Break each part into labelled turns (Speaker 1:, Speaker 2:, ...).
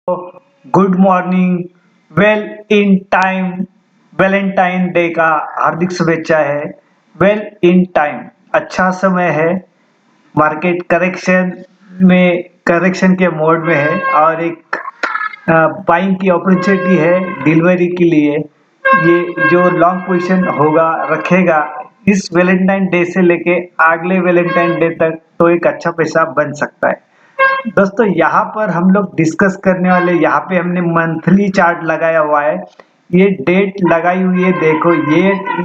Speaker 1: Good morning. Well in time Valentine day का हार्दिक शुभेच्छा है। वेल इन टाइम अच्छा समय है। मार्केट करेक्शन के मोड में है और एक बाइंग की अपॉर्चुनिटी है डिलीवरी के लिए। ये जो लॉन्ग पोजीशन होगा रखेगा इस वैलेंटाइन डे से लेके अगले वैलेंटाइन डे तक, तो एक अच्छा पैसा बन सकता है। दोस्तों यहाँ पर हम लोग डिस्कस करने वाले, यहाँ पे हमने मंथली चार्ट लगाया हुआ है। ये डेट लगाई हुई है, देखो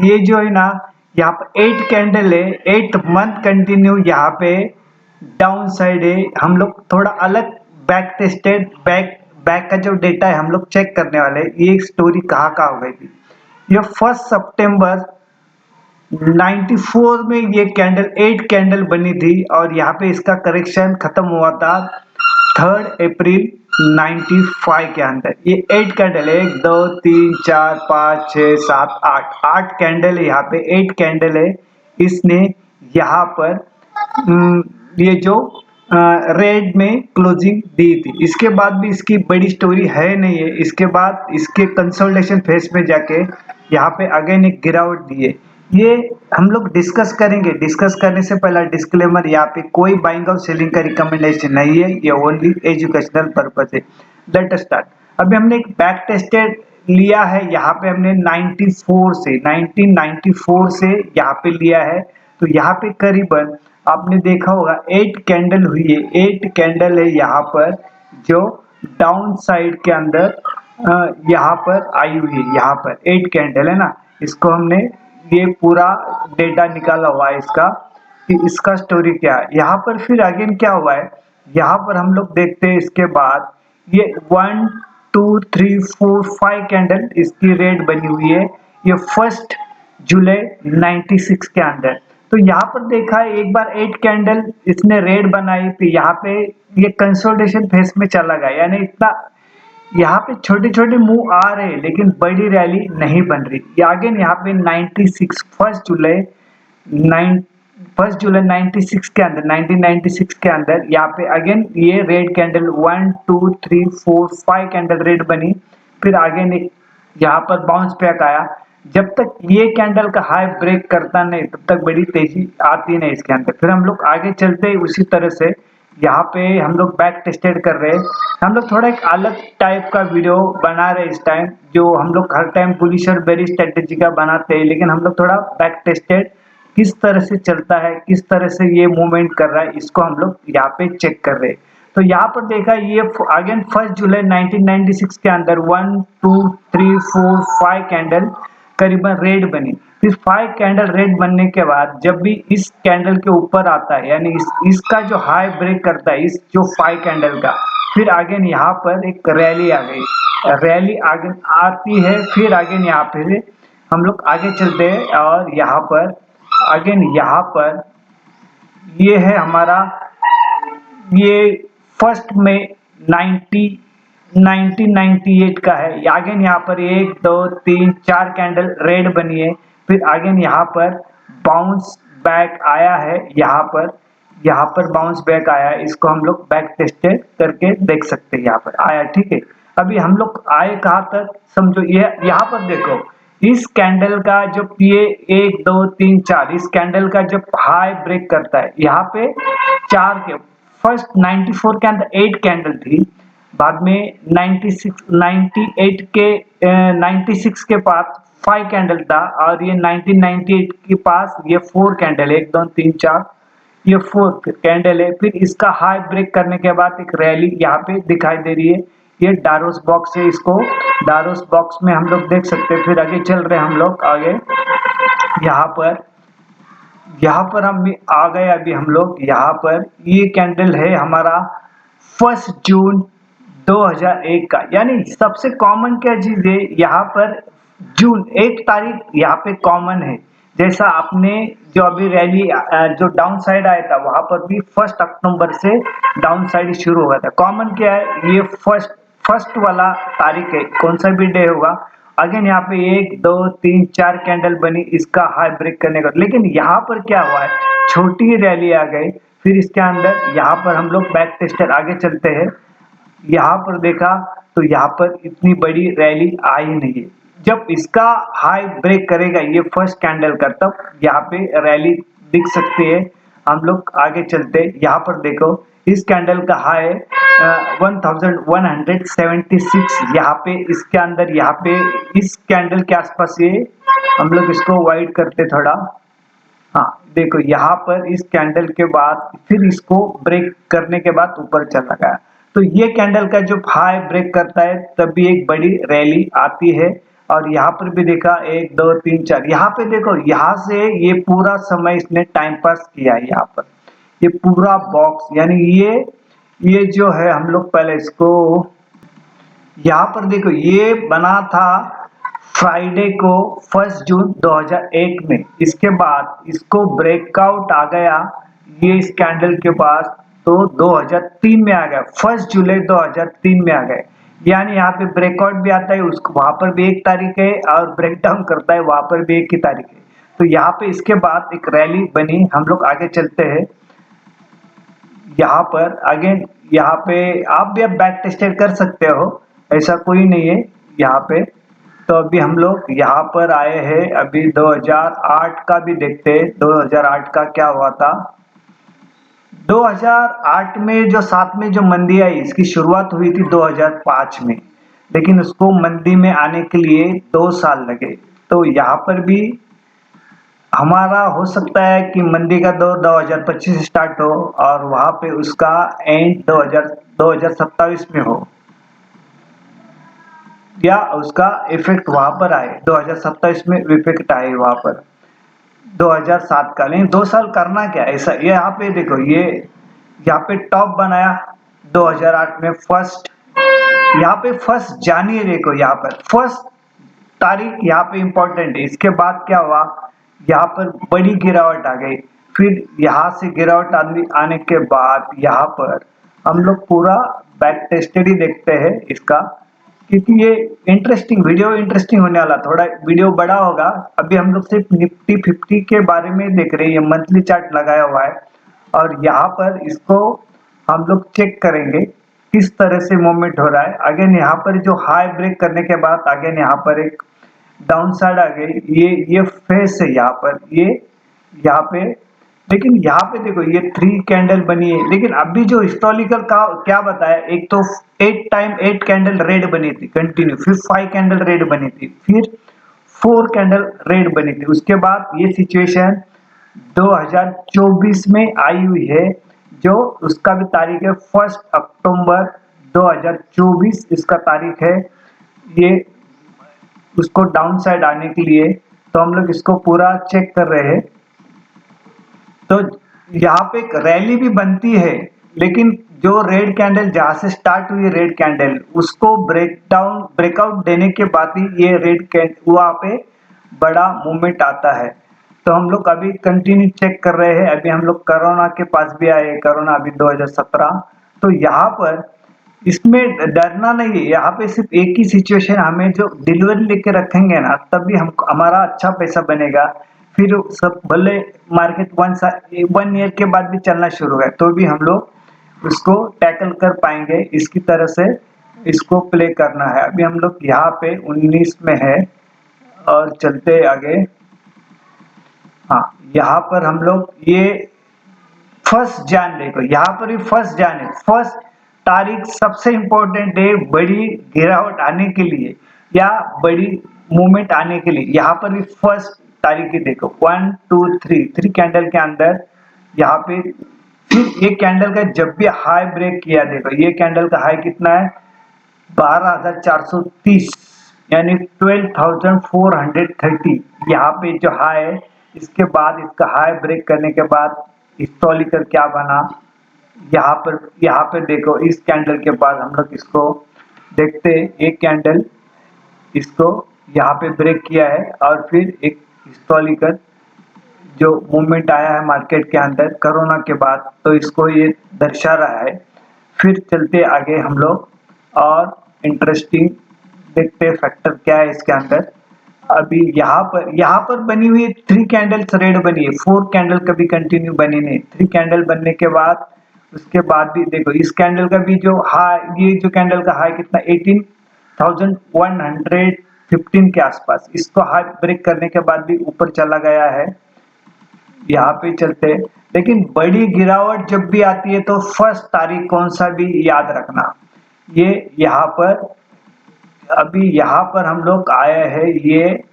Speaker 1: ये जो है ना, यहाँ पे 8 कैंडल है, 8 मंथ कंटिन्यू यहाँ पे डाउन साइड है। हम लोग थोड़ा अलग बैक टेस्टेड बैक का जो डेटा है हम लोग चेक करने वाले हैं। ये स्टोरी कहाँ हो गई थी। ये 1 सितंबर 94 में ये कैंडल 8 कैंडल बनी थी और यहाँ पे इसका करेक्शन खत्म हुआ था 3 अप्रैल 95 के अंदर। ये 8 कैंडल है, 1 2 3 4 5 6 7 8 कैंडल है। यहाँ पे 8 कैंडल है। इसने यहाँ पर ये जो रेड में क्लोजिंग दी थी। इसके बाद भी इसकी बड़ी स्टोरी है नहीं है। इसके बाद इसके कंसोलिडेशन फेज में जाके यहाँ पे अगेन एक गिरावट दी है। ये हम लोग डिस्कस करेंगे। डिस्कस करने से पहला डिस्क्लेमर, यहाँ पे कोई बाइंग और सेलिंग का रिकमेंडेशन नहीं है, ये ओनली एजुकेशनल पर्पस है। Let us start. अभी हमने एक बैक टेस्टेड लिया है, यहाँ पे हमने 1994 से यहाँ पे लिया है। तो यहाँ पे करीबन आपने देखा होगा 8 कैंडल हुई है। 8 कैंडल है यहाँ पर जो डाउन साइड के अंदर यहाँ पर आई हुई है। यहाँ पर 8 कैंडल है ना, इसको हमने ये पूरा डेटा निकाला हुआ है इसका कि इसका स्टोरी क्या है। यहाँ पर फिर अगेन क्या हुआ है, यहाँ पर हम लोग देखते हैं इसके बाद ये 1 2 3 4 5 कैंडल इसकी रेड बनी हुई है। ये 1 जुलाई 96 के अंदर। तो यहाँ पर देखा है एक बार 8 कैंडल इसने रेड बनाई, फिर यहाँ पे ये कंसोलिडेशन फेज में चला गया। यानी इतना यहाँ पे छोटे छोटे मूव आ रहे हैं लेकिन बड़ी रैली नहीं बन रही। ये अगेन यहाँ पे 96 फर्स्ट जुलाई 96 के अंदर 1996 के अंदर यहाँ पे अगेन ये रेड कैंडल 1 2 3 4 5 कैंडल रेड बनी। फिर अगेन यहाँ पर बाउंस बैक आया। जब तक ये कैंडल का हाई ब्रेक करता नहीं तब तक बड़ी तेजी आती नहीं इसके अंदर। फिर हम लोग आगे चलते हैं उसी तरह से। यहाँ पे हम लोग बैक टेस्टेड कर रहे हैं। हम लोग थोड़ा एक अलग टाइप का वीडियो बना रहे हैं इस टाइम। जो हम लोग हर टाइम बुलिश और बेरिश स्ट्रेटेजी का बनाते हैं, लेकिन हम लोग थोड़ा बैक टेस्टेड किस तरह से चलता है, किस तरह से ये मूवमेंट कर रहा है, इसको हम लोग यहाँ पे चेक कर रहे हैं। तो यहाँ पर देखा ये अगेन 1 जुलाई 1996 के अंदर 1 2 3 4 5 कैंडल करीबन रेड बनी। फिर 5 कैंडल रेड बनने के बाद जब भी इस कैंडल के ऊपर आता है, यानी इसका जो हाई ब्रेक करता है इस जो 5 कैंडल का, फिर अगेन यहाँ पर एक रैली आ गई। रैली आगे आती है। फिर अगेन यहाँ पे हम लोग आगे चलते हैं और यहाँ पर अगेन यहाँ पर ये है हमारा ये 1 मई 1998 का है। अगेन यहाँ पर 1 2 3 4 कैंडल रेड बनी है। फिर अगेन यहाँ पर बाउंस बैक आया है। यहाँ पर बाउंस बैक आया है। इसको हम लोग बैक टेस्टेड करके देख सकते हैं। यहाँ पर आया, ठीक है। अभी हम लोग आए कहाँ तक समझो। ये यहाँ पर देखो इस कैंडल का जो ये 1 2 3 4 इस कैंडल का जब हाई ब्रेक करता है, यहाँ पे 4 के फर्स्ट 94 के अंदर 8 कैंडल थी। बाद में 96 के पास 5 कैंडल था और ये 1998 के पास ये 4 कैंडल है। 1 2 3 4 ये 4 कैंडल है। फिर इसका हाई ब्रेक करने के बाद एक रैली यहाँ पे दिखाई दे रही है। ये डारोस बॉक्स है, इसको डारोस बॉक्स में हम लोग देख सकते हैं। फिर आगे चल रहे हैं हम लोग आगे। यहाँ पर हम आ गए। अभी हम लोग यहाँ पर ये कैंडल है हमारा 1 जून 2001 का। यानी सबसे कॉमन क्या चीज है यहाँ पर, जून 1 तारीख यहाँ पे कॉमन है। जैसा आपने जो अभी रैली जो डाउन साइड आया था वहां पर भी 1 अक्टूबर से डाउन साइड शुरू हुआ था। कॉमन क्या है, ये फर्स्ट वाला तारीख है, कौन सा भी डे होगा। अगेन यहाँ पे 1 2 3 4 कैंडल बनी इसका हाई ब्रेक करने का। लेकिन यहाँ पर क्या हुआ है, छोटी रैली आ गई। फिर इसके अंदर यहाँ पर हम लोग बैक टेस्टर आगे चलते हैं। यहाँ पर देखा तो यहाँ पर इतनी बड़ी रैली आई नहीं है। जब इसका हाई ब्रेक करेगा ये फर्स्ट कैंडल का, तब यहाँ पे रैली दिख सकती है। हम लोग आगे चलते, यहाँ पर देखो इस कैंडल का हाई 1176, यहाँ पे इसके अंदर, यहाँ पे इस कैंडल के आसपास ये हम लोग इसको वाइड करते थोड़ा। हाँ देखो यहाँ पर इस कैंडल के बाद फिर इसको ब्रेक करने के बाद ऊपर चला गया। तो ये कैंडल का जो हाई ब्रेक करता है तभी एक बड़ी रैली आती है। और यहाँ पर भी देखा 1 2 3 4, यहाँ पे देखो यहाँ से ये पूरा समय इसने टाइम पास किया है। यहाँ पर ये पूरा बॉक्स, यानी ये जो है हम लोग पहले इसको, यहाँ पर देखो ये बना था फ्राइडे को 1 जून 2001 में। इसके बाद इसको ब्रेकआउट आ गया ये इस कैंडल के पास, तो 2003 में आ गया, 1 जुलाई 2003 में आ गए। यानी यहाँ पे ब्रेकआउट भी आता है, उसको वहां पर भी 1 तारीख है, और ब्रेकडाउन करता है वहां पर भी 1 ही तारीख है। तो यहाँ पे इसके बाद एक रैली बनी। हम लोग आगे चलते हैं। यहाँ पर अगेन, यहाँ पे आप भी अब बैक टेस्टेड कर सकते हो, ऐसा कोई नहीं है यहाँ पे। तो अभी हम लोग यहाँ पर आए हैं, अभी 2008 का भी देखते हैं 2008 का क्या हुआ था। 2008 में जो 7 में जो मंदी आई, इसकी शुरुआत हुई थी 2005 में, लेकिन उसको मंदी में आने के लिए 2 साल लगे। तो यहाँ पर भी हमारा हो सकता है कि मंदी का दौर 2025 स्टार्ट हो और वहां पे उसका एंड 2027 में हो, या उसका इफेक्ट वहां पर आए 2027 में इफेक्ट आए वहां पर 2007 का। लेकिन 2 साल करना क्या ऐसा, ये यहाँ पे देखो ये यहाँ पे टॉप बनाया 2008 में फर्स्ट, यहाँ पे फर्स्ट जानिए, देखो यहाँ पर फर्स्ट तारीख यहाँ पे इंपॉर्टेंट है। इसके बाद क्या हुआ, यहाँ पर बड़ी गिरावट आ गई। फिर यहाँ से गिरावट आने के बाद यहाँ पर हम लोग पूरा बैक टेस्टेड ही देखते हैं इसका, क्योंकि ये इंटरेस्टिंग होने वाला, थोड़ा वीडियो बड़ा होगा। अभी हम लोग सिर्फ निफ्टी 50 के बारे में देख रहे हैं, ये मंथली चार्ट लगाया हुआ है और यहाँ पर इसको हम लोग चेक करेंगे किस तरह से मूवमेंट हो रहा है। अगेन यहाँ पर जो हाई ब्रेक करने के बाद अगेन यहाँ पर एक डाउन साइड आ गई, ये फेस है यहाँ पर, ये यहाँ पे। लेकिन यहाँ पे देखो ये 3 कैंडल बनी है, लेकिन अभी जो हिस्टोरिकल का क्या बताया, एक तो 8 कैंडल रेड बनी थी कंटिन्यू, फिर 5 कैंडल रेड बनी थी, फिर 4 कैंडल रेड बनी थी। उसके बाद ये सिचुएशन 2024 में आई हुई है, जो उसका भी तारीख है 1 अक्टूबर 2024 इसका तारीख है। ये उसको डाउन साइड आने के लिए, तो हम लोग इसको पूरा चेक कर रहे हैं। तो यहाँ पे एक रैली भी बनती है, लेकिन जो रेड कैंडल जहां से स्टार्ट हुई रेड कैंडल, उसको ब्रेकआउट देने के बाद ही ये रेड कैंडल वहां पे बड़ा मूवमेंट आता है। तो हम लोग अभी कंटिन्यू चेक कर रहे हैं। अभी हम लोग कोरोना के पास भी आए, कोरोना अभी 2017। तो यहाँ पर इसमें डरना नहीं है, यहाँ पे सिर्फ एक ही सिचुएशन, हमें जो डिलीवरी लेके रखेंगे ना, तभी हम हमारा अच्छा पैसा बनेगा। फिर सब भले मार्केट 1 ईयर के बाद भी चलना शुरू है, तो भी हम लोग उसको टैकल कर पाएंगे। इसकी तरह से इसको प्ले करना है। अभी हम लोग यहाँ पे 19 में है और चलते आगे। हाँ यहाँ पर हम लोग ये 1 जान, देखो यहाँ पर भी 1 जान है, 1 तारीख सबसे इंपॉर्टेंट है बड़ी गिरावट आने के लिए या बड़ी मूवमेंट आने के लिए। यहाँ पर भी 1 तारीख की देखो 1 2 3 कैंडल के अंदर यहाँ पे। फिर ये कैंडल का जब भी हाई ब्रेक किया, देखो ये कैंडल का हाई कितना है 12,430, यानी 12,430 यहाँ पे जो हाई है। इसके बाद इसका हाई ब्रेक करने के बाद हिस्टोरिकल क्या बना, यहाँ पर देखो इस कैंडल के बाद हम लोग इसको देखते हैं। एक कैंडल इसको यहाँ पे ब्रेक किया है और फिर एक हिस्टोरिकल जो मूवमेंट आया है मार्केट के अंदर कोरोना के बाद, तो इसको ये दर्शा रहा है। फिर चलते आगे हम लोग और इंटरेस्टिंग देखते हैं फैक्टर क्या है इसके अंदर। अभी यहाँ पर बनी हुई 3 कैंडल्स रेड बनी है, 4 कैंडल कभी कंटिन्यू बनी नहीं। 3 कैंडल बनने के बाद उसके बाद भी देखो इस कैंडल का भी जो हाई, ये जो कैंडल का हाई कितना 18,115 के आसपास, इसको हाई ब्रेक करने के बाद भी ऊपर चला गया है। यहाँ पे चलते हैं, लेकिन बड़ी गिरावट जब भी आती है तो फर्स्ट तारीख कौन सा भी याद रखना, ये यहाँ पर अभी यहाँ पर हम लोग आए हैं, ये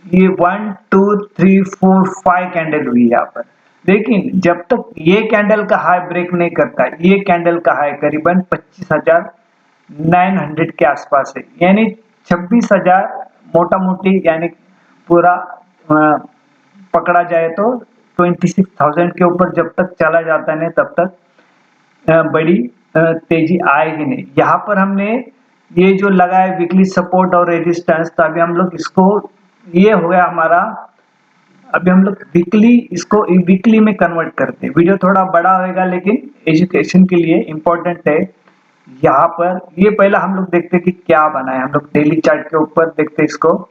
Speaker 1: 1 2 3 4 5 कैंडल हुई यहाँ पर, लेकिन जब तक ये कैंडल का हाई ब्रेक नहीं करता, ये कैंडल का हाई करीबन 25,900 के आसपास है, यानी 26,000 मोटा मोटी, यानी पूरा पकड़ा जाए तो 26,000 के ऊपर जब तक चला जाता है तब तक बड़ी तेजी आएगी नहीं। यहाँ पर हमने ये जो लगाया वीकली सपोर्ट और रेजिस्टेंस, तो अभी हम लोग इसको, ये हो गया हमारा, अभी हम लोग वीकली, इसको वीकली में कन्वर्ट करते हैं। वीडियो थोड़ा बड़ा होगा लेकिन एजुकेशन के लिए इम्पोर्टेंट है। यहाँ पर ये पहला हम लोग देखते हैं कि क्या बना है, हम लोग डेली चार्ट के ऊपर देखते हैं इसको,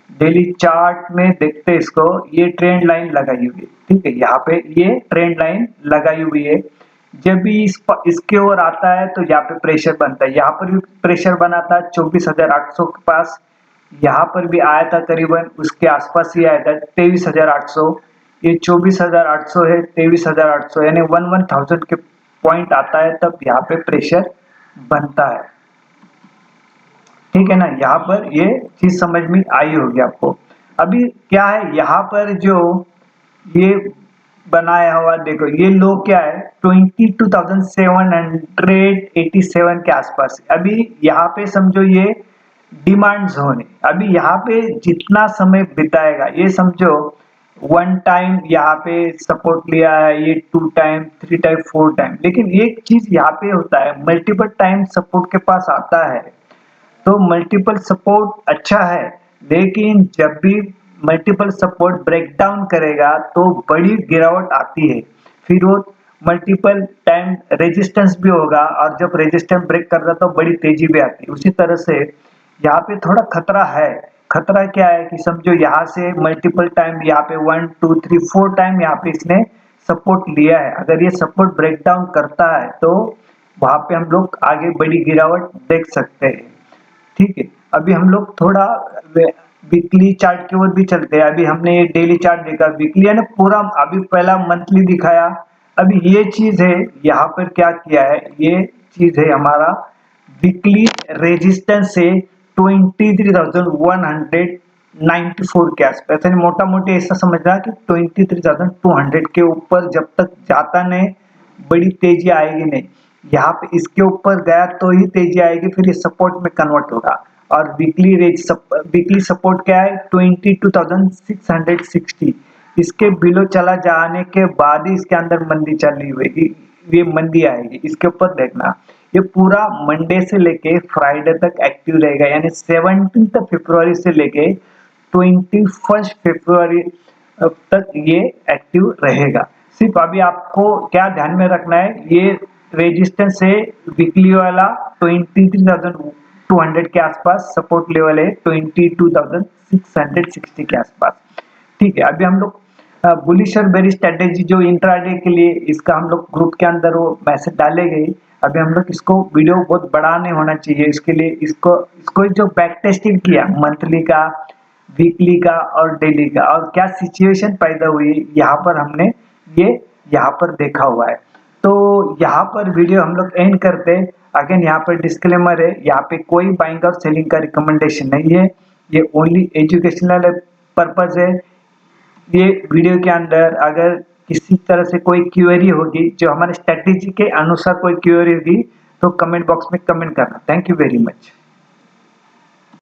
Speaker 1: डेली चार्ट में देखते हैं इसको, ये ट्रेंड लाइन लगाई हुई है, ठीक है, यहाँ पे ये ट्रेंड लाइन लगाई हुई है। जब भी इसके ओर आता है तो यहाँ पे प्रेशर बनता है, यहाँ पर भी प्रेशर बना था 24,800 के पास, यहाँ पर भी आया था करीबन उसके आसपास ही आया था 23,800, ये 24,800 है, 23,800, यानी 11,000 के पॉइंट आता है तब यहाँ पे प्रेशर बनता है, ठीक है ना। यहाँ पर ये चीज समझ में आई होगी आपको। अभी क्या है, यहाँ पर जो ये बनाया हुआ देखो, ये लो क्या है 22,787 के आसपास। अभी यहाँ पे समझो ये डिमांड जोन है, अभी यहाँ पे जितना समय बिताएगा, ये समझो 1 टाइम यहाँ पे सपोर्ट लिया है, ये 2 टाइम 3 टाइम 4 टाइम, लेकिन एक चीज यहाँ पे होता है, मल्टीपल टाइम सपोर्ट के पास आता है तो मल्टीपल सपोर्ट अच्छा है, लेकिन जब भी मल्टीपल सपोर्ट ब्रेक डाउन करेगा तो बड़ी गिरावट आती है, फिर वो मल्टीपल टाइम रेजिस्टेंस भी होगा, और जब रेजिस्टेंस ब्रेक कर रहा तो बड़ी तेजी भी आती है। उसी तरह से यहाँ पे थोड़ा खतरा है। खतरा क्या है कि समझो यहाँ से मल्टीपल टाइम, यहाँ पे 1 2 3 4 टाइम यहाँ पे इसने सपोर्ट लिया है, अगर ये सपोर्ट ब्रेक डाउन करता है तो वहां पे हम लोग आगे बड़ी गिरावट देख सकते हैं, ठीक है। अभी हम लोग थोड़ा वीकली चार्ट की ओर भी चलते हैं। अभी हमने ये डेली चार्ट देखा, वीकली है ना पूरा, अभी पहला मंथली दिखाया। अभी ये चीज है, यहाँ पर क्या किया है, ये चीज है हमारा वीकली रेजिस्टेंस से 23,194 के आसपास, मोटा मोटी ऐसा समझना कि 23,200 के ऊपर जब तक जाता नहीं बड़ी तेजी आएगी नहीं। यहाँ पे इसके ऊपर गया तो ही तेजी आएगी, फिर ये सपोर्ट में कन्वर्ट होगा। और वीकली सपोर्ट क्या है 22,660, इसके बिलो चला जाने के बाद ही इसके अंदर मंदी चली हुई, ये मंदी आएगी। इसके ऊपर देखना, ये पूरा मंडे से लेके फ्राइडे तक एक्टिव रहेगा, यानी 17 फरवरी से लेके 21 फरवरी तक ये एक्टिव रहेगा। सिर्फ अभी आपको क्या ध्यान में रखना है, ये रेजिस्टेंस है वीकली वाला 23,200 के आसपास, सपोर्ट लेवल है 22,660 के आसपास, ठीक है। अभी हम लोग बुलिश और बेरिश स्ट्रेटेजी जो इंट्राडे के लिए, इसका हम लोग ग्रुप के अंदर वो मैसेज डाले गए। अभी हम लोग इसको वीडियो बहुत बड़ा नहीं होना चाहिए, इसके लिए इसको जो बैक टेस्टिंग किया मंथली का, वीकली का और डेली का, और क्या सिचुएशन पैदा हुई यहाँ पर हमने ये यहाँ पर देखा हुआ है। तो यहाँ पर वीडियो हम लोग एंड करते हैं। अगेन यहाँ पर डिस्क्लेमर है, यहाँ पे कोई बाइंग और सेलिंग का रिकमेंडेशन नहीं है, ये ओनली एजुकेशनल पर्पज है। ये वीडियो के अंदर अगर किसी तरह से कोई क्वेरी होगी, जो हमारे स्ट्रेटेजी के अनुसार कोई क्वेरी होगी, तो कमेंट बॉक्स में कमेंट करना। Thank you very much.